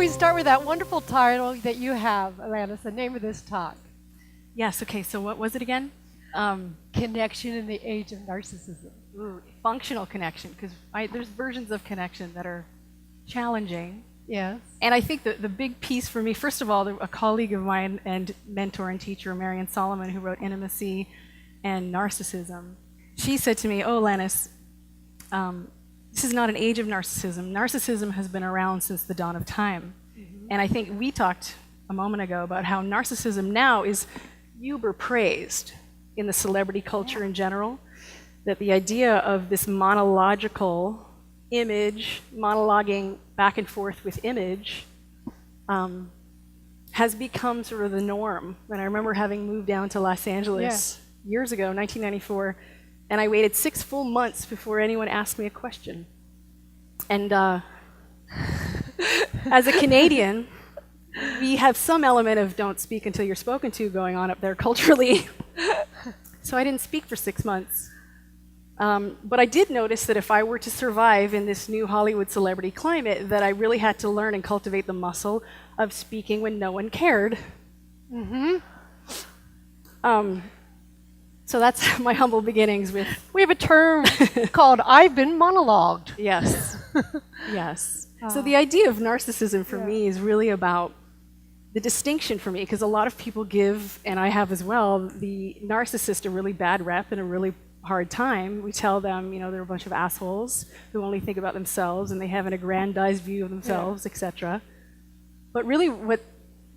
we start with that wonderful title that you have, Alanis, the name of this talk? Yes, okay, so what was it again? Connection in the Age of Narcissism. Ooh, functional connection, because there's versions of connection that are challenging. Yes. And I think the big piece for me, first of all, a colleague of mine and mentor and teacher, Marian Solomon, who wrote Intimacy and Narcissism, she said to me, oh, Alanis, this is not an age of narcissism. Narcissism has been around since the dawn of time. Mm-hmm. And I think we talked a moment ago about how narcissism now is uber praised in the celebrity culture in general, that the idea of this monological image, monologuing back and forth with image, has become sort of the norm. And I remember having moved down to Los Angeles years ago, 1994, and I waited 6 full months before anyone asked me a question. And as a Canadian, we have some element of don't speak until you're spoken to going on up there culturally. So I didn't speak for 6 months. But I did notice that if I were to survive in this new Hollywood celebrity climate, that I really had to learn and cultivate the muscle of speaking when no one cared. Mm-hmm. So that's my humble beginnings with... We have a term called I've been monologued. Yes, yes. So the idea of narcissism for me is really about the distinction for me, because a lot of people give, and I have as well, the narcissist a really bad rep and a really hard time. We tell them, you know, they're a bunch of assholes who only think about themselves and they have an aggrandized view of themselves, etc. But really, what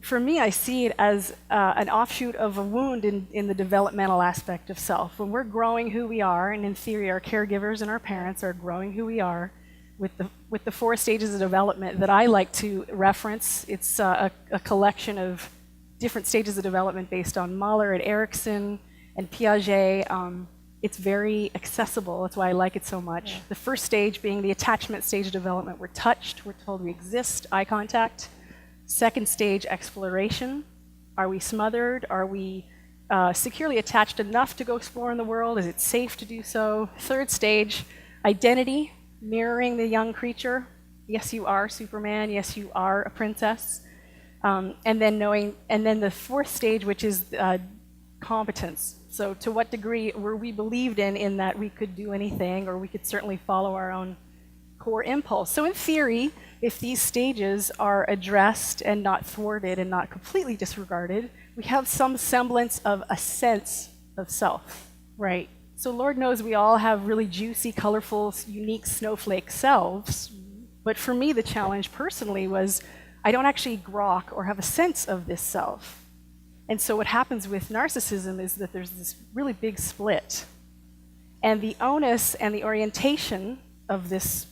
for me, I see it as an offshoot of a wound in the developmental aspect of self. When we're growing who we are, and in theory, our caregivers and our parents are growing who we are with the 4 stages of development that I like to reference. It's a collection of different stages of development based on Mahler and Erickson and Piaget. It's very accessible. That's why I like it so much. Yeah. The first stage being the attachment stage of development. We're touched. We're told we exist. Eye contact. Second stage, exploration. Are we smothered? Are we securely attached enough to go explore in the world? Is it safe to do so? Third stage, identity, mirroring the young creature. Yes, you are Superman. Yes, you are a princess. And then the fourth stage, which is competence. So to what degree were we believed in that we could do anything, or we could certainly follow our own core impulse. So in theory, if these stages are addressed and not thwarted and not completely disregarded, we have some semblance of a sense of self, right? So Lord knows we all have really juicy, colorful, unique snowflake selves. But for me, the challenge personally was I don't actually grok or have a sense of this self. And so what happens with narcissism is that there's this really big split. And the onus and the orientation of this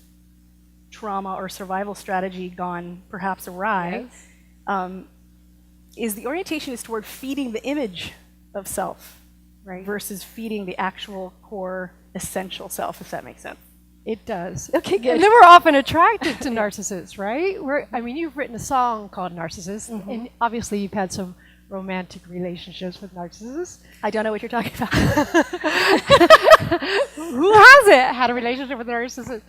trauma or survival strategy gone perhaps awry, is the orientation is toward feeding the image of self, right, versus feeding the actual core essential self, if that makes sense. It does. Okay, good. And then we're often attracted to narcissists, right? You've written a song called Narcissist, and obviously you've had some romantic relationships with narcissists. I don't know what you're talking about. Who hasn't had a relationship with a narcissist?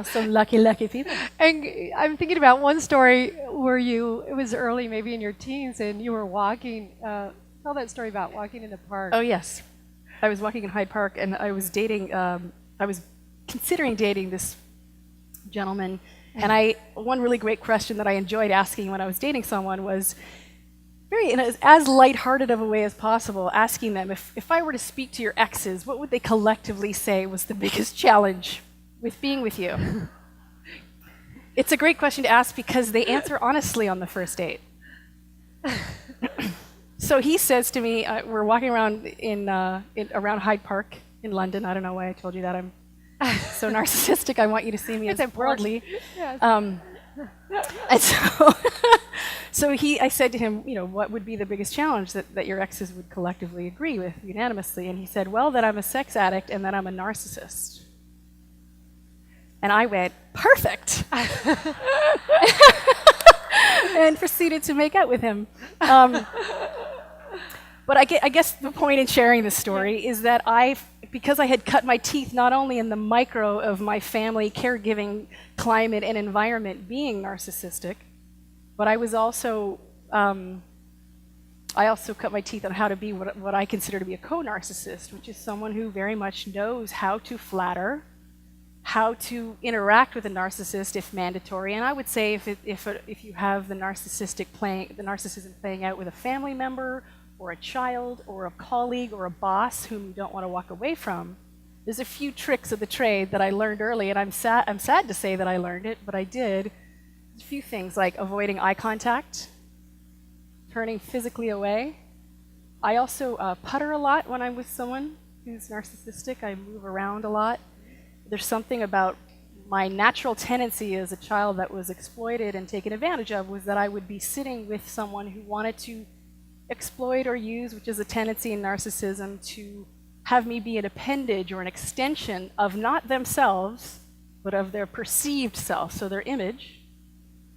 Some lucky people. And I'm thinking about one story where it was early, maybe in your teens, and you were walking. Tell that story about walking in the park. Oh, yes. I was walking in Hyde Park, and I was considering dating this gentleman. And one really great question that I enjoyed asking when I was dating someone was, in as lighthearted of a way as possible, asking them, if I were to speak to your exes, what would they collectively say was the biggest challenge with being with you? It's a great question to ask because they answer honestly on the first date. So he says to me, we're walking around around Hyde Park in London. I don't know why I told you that. I'm so narcissistic. I want you to see me as worldly. Yes. And so I said to him, what would be the biggest challenge that your exes would collectively agree with unanimously? And he said, well, that I'm a sex addict and that I'm a narcissist. And I went, perfect. And proceeded to make out with him. But I guess the point in sharing this story is that because I had cut my teeth not only in the micro of my family caregiving climate and environment being narcissistic, But I was also, I also cut my teeth on how to be what I consider to be a co-narcissist, which is someone who very much knows how to flatter, how to interact with a narcissist if mandatory. And I would say if you have the narcissism playing out with a family member or a child or a colleague or a boss whom you don't want to walk away from, there's a few tricks of the trade that I learned early, and I'm sad to say that I learned it, but I did. A few things like avoiding eye contact, turning physically away. I also putter a lot when I'm with someone who's narcissistic. I move around a lot. There's something about my natural tendency as a child that was exploited and taken advantage of was that I would be sitting with someone who wanted to exploit or use, which is a tendency in narcissism, to have me be an appendage or an extension of not themselves, but of their perceived self, so their image.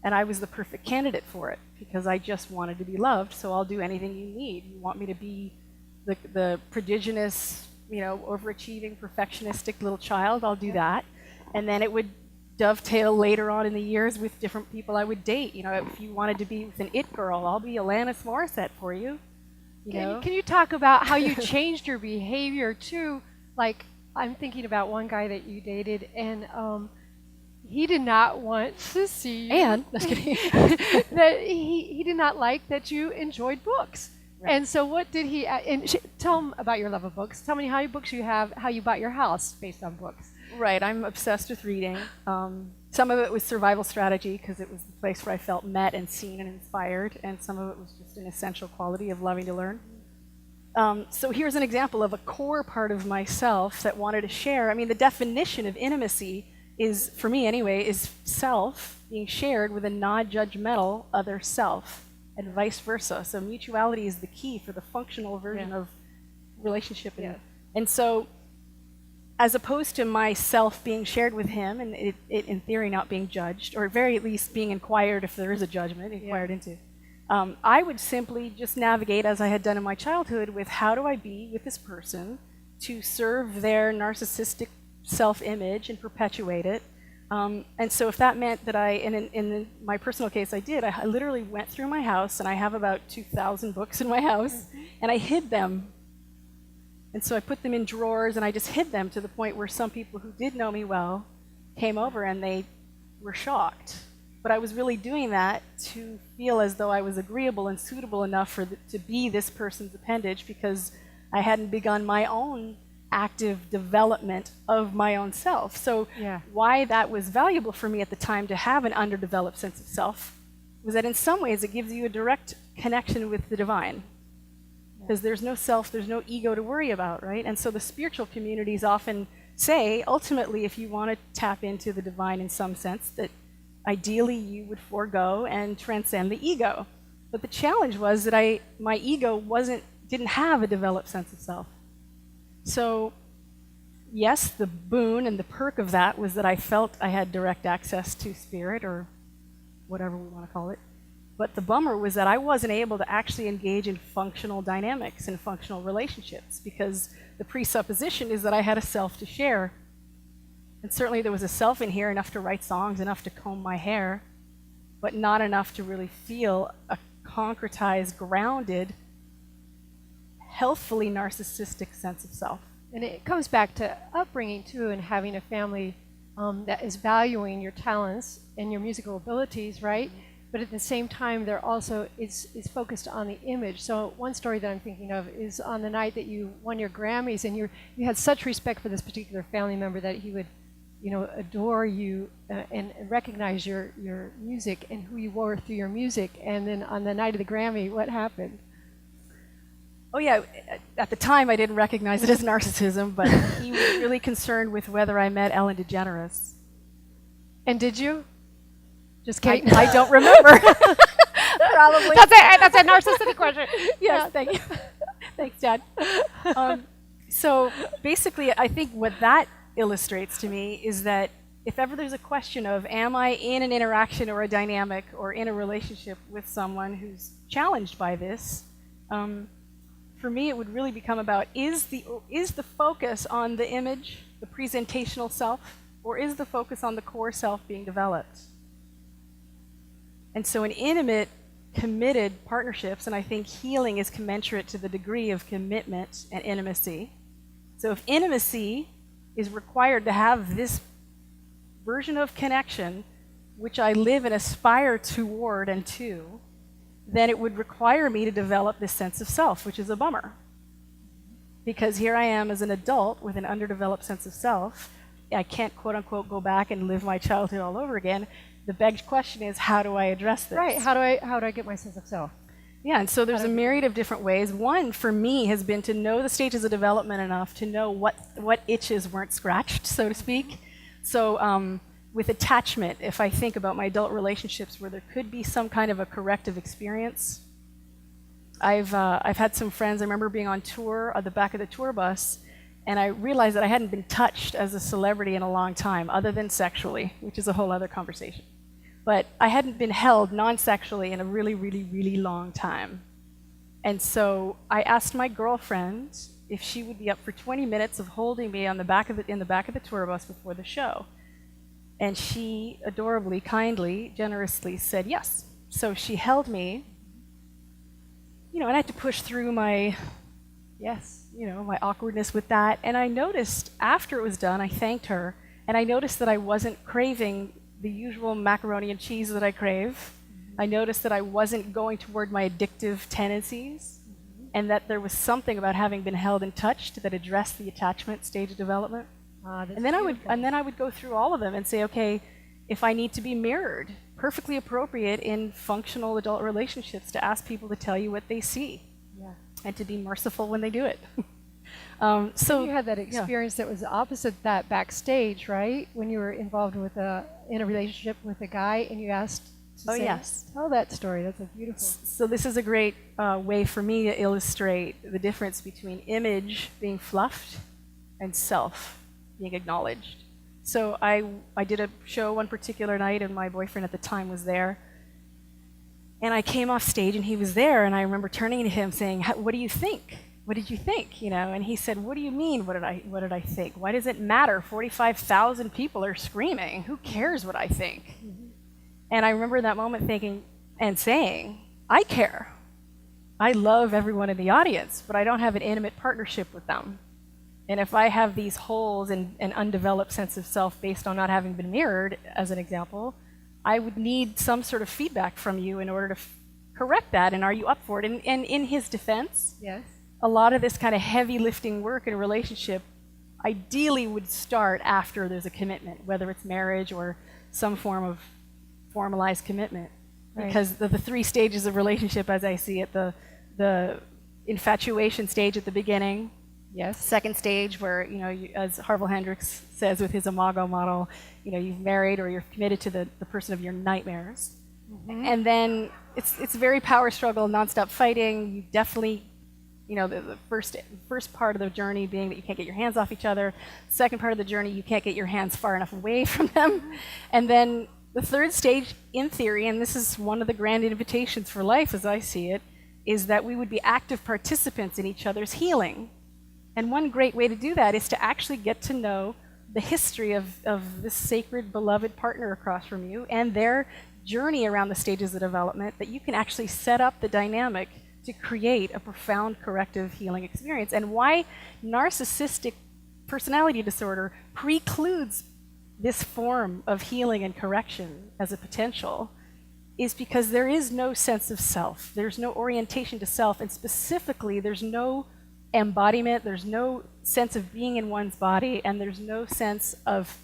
And I was the perfect candidate for it because I just wanted to be loved, so I'll do anything you need. You want me to be the prodigious, overachieving, perfectionistic little child, I'll do that. And then it would dovetail later on in the years with different people I would date. If you wanted to be with an it girl, I'll be Alanis Morissette for you. Can you talk about how you changed your behavior too? Like, I'm thinking about one guy that you dated, and he did not want to see Ann, that he did not like that you enjoyed books. Right. And so what did he, tell him about your love of books. Tell me how many books you have, how you bought your house based on books. Right, I'm obsessed with reading. Some of it was survival strategy because it was the place where I felt met and seen and inspired, and some of it was just an essential quality of loving to learn. So here's an example of a core part of myself that wanted to share. I mean, the definition of intimacy is, for me anyway, is self being shared with a non-judgmental other self, and vice versa. So mutuality is the key for the functional version of relationship. And so, as opposed to myself being shared with him, and it in theory not being judged, or at very least being inquired if there is a judgment, inquired into, I would simply just navigate, as I had done in my childhood, with how do I be with this person to serve their narcissistic self-image and perpetuate it. And so if that meant that in my personal case I did, I literally went through my house, and I have about 2,000 books in my house, and I hid them. And so I put them in drawers, and I just hid them to the point where some people who did know me well came over and they were shocked. But I was really doing that to feel as though I was agreeable and suitable enough to be this person's appendage, because I hadn't begun my own active development of my own self. So why that was valuable for me at the time to have an underdeveloped sense of self was that in some ways it gives you a direct connection with the divine. Because there's no self, there's no ego to worry about, right? And so the spiritual communities often say, ultimately, if you want to tap into the divine in some sense, that ideally you would forego and transcend the ego. But the challenge was that my ego didn't have a developed sense of self. So yes, the boon and the perk of that was that I felt I had direct access to spirit, or whatever we want to call it. But the bummer was that I wasn't able to actually engage in functional dynamics and functional relationships, because the presupposition is that I had a self to share. And certainly there was a self in here, enough to write songs, enough to comb my hair, but not enough to really feel a concretized, grounded, healthfully narcissistic sense of self. And it comes back to upbringing too, and having a family that is valuing your talents and your musical abilities, right? But at the same time, they're also is focused on the image. So one story that I'm thinking of is on the night that you won your Grammys, and you had such respect for this particular family member that he would, adore you and recognize your music and who you were through your music. And then on the night of the Grammy, what happened? Oh yeah, at the time I didn't recognize it as narcissism, but he was really concerned with whether I met Ellen DeGeneres. And did you? Just kidding. I don't remember. Probably. That's a narcissistic question. Yes, thank you. Thanks, Dad. So basically, I think what that illustrates to me is that if ever there's a question of, am I in an interaction or a dynamic or in a relationship with someone who's challenged by this, for me it would really become about, is the focus on the image, the presentational self, or is the focus on the core self being developed? And so in intimate, committed partnerships, and I think healing is commensurate to the degree of commitment and intimacy. So if intimacy is required to have this version of connection, which I live and aspire toward and to, then it would require me to develop this sense of self, which is a bummer. Because here I am as an adult with an underdeveloped sense of self. I can't, quote unquote, go back and live my childhood all over again. The begged question is, how do I address this? Right, how do I get my sense of self? Yeah, and so there's a myriad of different ways. One, for me, has been to know the stages of development enough to know what itches weren't scratched, so to speak. So with attachment, if I think about my adult relationships where there could be some kind of a corrective experience, I've had some friends, I remember being on tour at the back of the tour bus, and I realized that I hadn't been touched as a celebrity in a long time, other than sexually, which is a whole other conversation. But I hadn't been held non-sexually in a really, really, really long time. And so I asked my girlfriend if she would be up for 20 minutes of holding me in the back of the tour bus before the show. And she adorably, kindly, generously said yes. So she held me, and I had to push through my awkwardness with that. And I noticed after it was done, I thanked her, and I noticed that I wasn't craving the usual macaroni and cheese that I crave. I noticed that I wasn't going toward my addictive tendencies, and that there was something about having been held and touched that addressed the attachment stage of development. And then I would go through all of them and say, okay, if I need to be mirrored, perfectly appropriate in functional adult relationships to ask people to tell you what they see, and to be merciful when they do it. So you had that experience that was opposite that backstage, right? When you were involved with in a relationship with a guy, and you asked to tell that story. That's a beautiful. So this is a great way for me to illustrate the difference between image being fluffed and self being acknowledged. So I did a show one particular night, and my boyfriend at the time was there. And I came off stage, and he was there, and I remember turning to him saying, "What do you think? What did you think?" And he said, "What do you mean? What did I think? Why does it matter? 45,000 people are screaming. Who cares what I think?" Mm-hmm. And I remember that moment thinking and saying, "I care. I love everyone in the audience, but I don't have an intimate partnership with them. And if I have these holes and an undeveloped sense of self based on not having been mirrored, as an example, I would need some sort of feedback from you in order to correct that, and are you up for it?" And in his defense, yes, a lot of this kind of heavy lifting work in a relationship ideally would start after there's a commitment, whether it's marriage or some form of formalized commitment. Right. Because the three stages of relationship, as I see it, the infatuation stage at the beginning, yes, second stage where, as Harville Hendricks says with his Imago model, you've married or you're committed to the person of your nightmares. Mm-hmm. And then it's very power struggle, nonstop fighting. You definitely, the first part of the journey being that you can't get your hands off each other. Second part of the journey, you can't get your hands far enough away from them. And then the third stage, in theory, and this is one of the grand invitations for life as I see it, is that we would be active participants in each other's healing. And one great way to do that is to actually get to know the history of this sacred, beloved partner across from you and their journey around the stages of development, that you can actually set up the dynamic to create a profound corrective healing experience. And why narcissistic personality disorder precludes this form of healing and correction as a potential is because there is no sense of self. There's no orientation to self, and specifically, there's no embodiment, there's no sense of being in one's body, and there's no sense of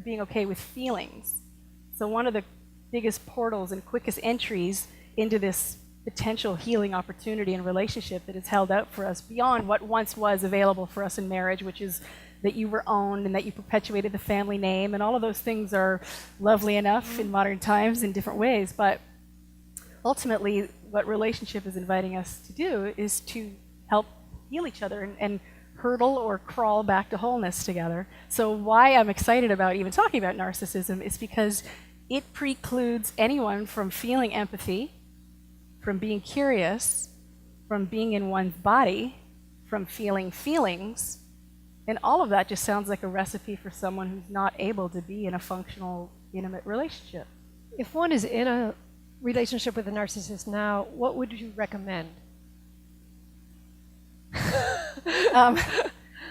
being okay with feelings. So one of the biggest portals and quickest entries into this potential healing opportunity and relationship that is held out for us beyond what once was available for us in marriage, which is that you were owned and that you perpetuated the family name, and all of those things are lovely enough in modern times in different ways. But ultimately, what relationship is inviting us to do is to help heal each other and hurdle or crawl back to wholeness together. So why I'm excited about even talking about narcissism is because it precludes anyone from feeling empathy, from being curious, from being in one's body, from feeling feelings. And all of that just sounds like a recipe for someone who's not able to be in a functional, intimate relationship. If one is in a relationship with a narcissist now, what would you recommend?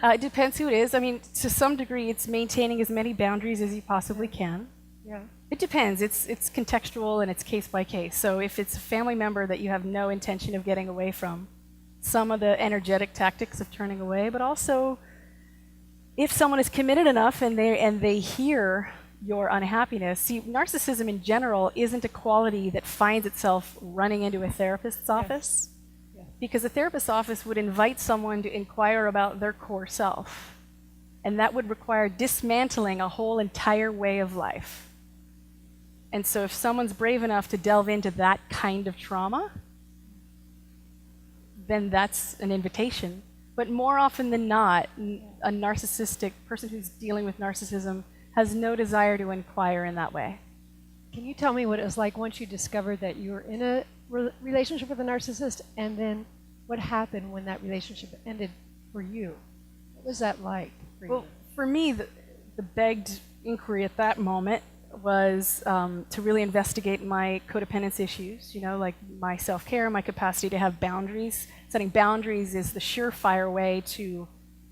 It depends who it is. I mean, to some degree, it's maintaining as many boundaries as you possibly can. Yeah. It depends. It's contextual and it's case by case. So if it's a family member that you have no intention of getting away from, some of the energetic tactics of turning away, but also if someone is committed enough and they hear your unhappiness. See, narcissism in general isn't a quality that finds itself running into a therapist's office. Yes. Because a therapist's office would invite someone to inquire about their core self. And that would require dismantling a whole entire way of life. And so if someone's brave enough to delve into that kind of trauma, then that's an invitation. But more often than not, a narcissistic person who's dealing with narcissism has no desire to inquire in that way. Can you tell me what it was like once you discovered that you were in a relationship with a narcissist, and then what happened when that relationship ended for you? What was that like for you? Well, for me, the begged inquiry at that moment was to really investigate my codependency issues, like my self-care, my capacity to have boundaries. Setting boundaries is the surefire way to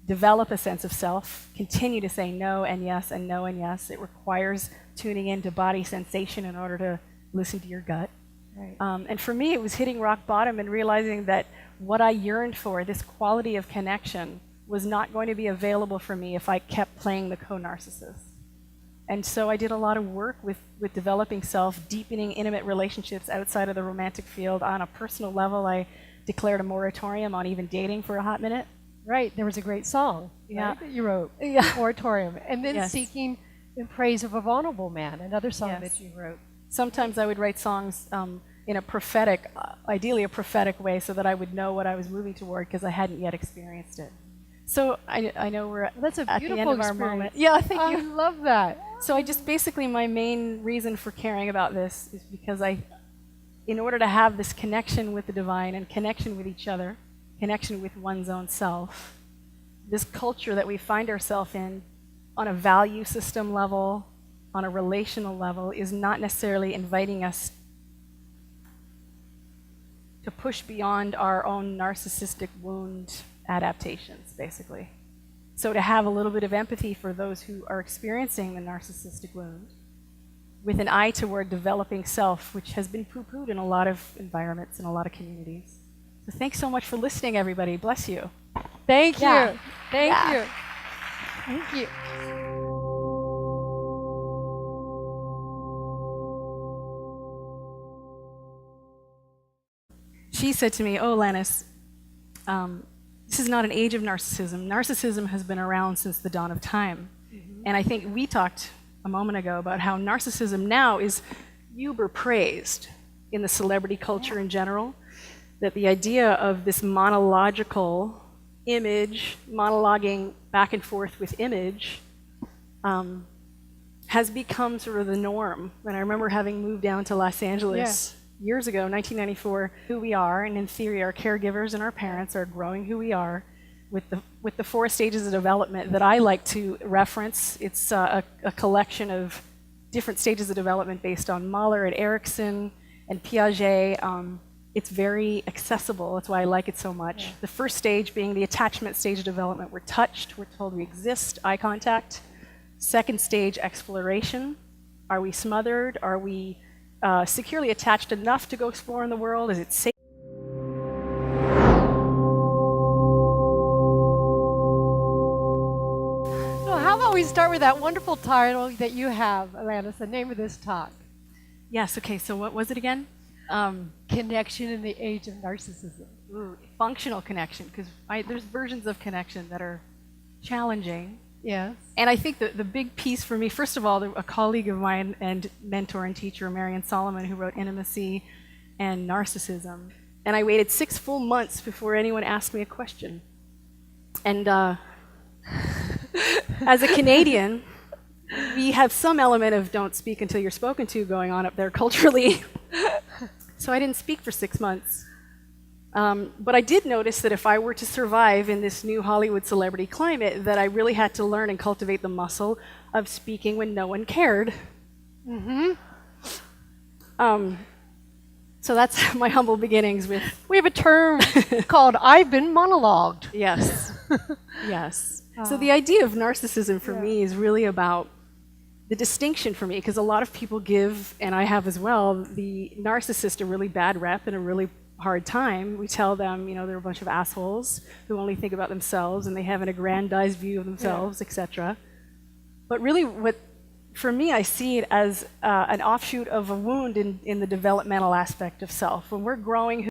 develop a sense of self, continue to say no and yes and no and yes. It requires tuning into body sensation in order to listen to your gut. Right. And for me, it was hitting rock bottom and realizing that what I yearned for, this quality of connection, was not going to be available for me if I kept playing the co-narcissist. And so I did a lot of work with developing self, deepening intimate relationships outside of the romantic field. On a personal level, I declared a moratorium on even dating for a hot minute. Right, there was a great song right, that you wrote, Moratorium. And then Seeking in Praise of a Vulnerable Man, another song that you wrote. Sometimes I would write songs in a prophetic, ideally a prophetic way, so that I would know what I was moving toward because I hadn't yet experienced it. So I know we're at the end of our moment. Yeah, thank you. I love that. So I just basically, my main reason for caring about this is because in order to have this connection with the divine and connection with each other, connection with one's own self, this culture that we find ourselves in on a value system level, on a relational level, is not necessarily inviting us to push beyond our own narcissistic wound adaptations, basically. So to have a little bit of empathy for those who are experiencing the narcissistic wound, with an eye toward developing self, which has been poo-pooed in a lot of environments and a lot of communities. So thanks so much for listening, everybody. Bless you. Thank you. Thank you. Thank you. She said to me, "Oh, Alanis, this is not an age of narcissism. Narcissism has been around since the dawn of time." And I think we talked a moment ago about how narcissism now is uber praised in the celebrity culture in general, that the idea of this monological image, monologuing back and forth with image, has become sort of the norm. And I remember having moved down to Los Angeles years ago, 1994, who we are, and in theory our caregivers and our parents are growing who we are with the 4 stages of development that I like to reference. It's a collection of different stages of development based on Mahler and Erickson and Piaget. It's very accessible. That's why I like it so much. The first stage being the attachment stage of development. We're touched, we're told we exist, eye contact. Second stage, exploration. Are we smothered? Are we securely attached enough to go explore in the world? Is it safe? So how about we start with that wonderful title that you have, Alanis, the name of this talk. Yes, okay, so what was it again? Connection in the Age of Narcissism. Ooh, functional connection, because there's versions of connection that are challenging. Yes. And I think the big piece for me, first of all, a colleague of mine and mentor and teacher, Marian Solomon, who wrote Intimacy and Narcissism. And I waited 6 full months before anyone asked me a question. And as a Canadian, we have some element of don't speak until you're spoken to going on up there culturally. So I didn't speak for 6 months. But I did notice that if I were to survive in this new Hollywood celebrity climate, that I really had to learn and cultivate the muscle of speaking when no one cared. So that's my humble beginnings with, We have a term called "I've been monologued." yes, yes. So the idea of narcissism for me is really about the distinction for me, because a lot of people give, and I have as well, the narcissist a really bad rep and a really hard time. We tell them, you know, they're a bunch of assholes who only think about themselves and they have an aggrandized view of themselves, etc. But really, for me, I see it as an offshoot of a wound in the developmental aspect of self. When we're growing,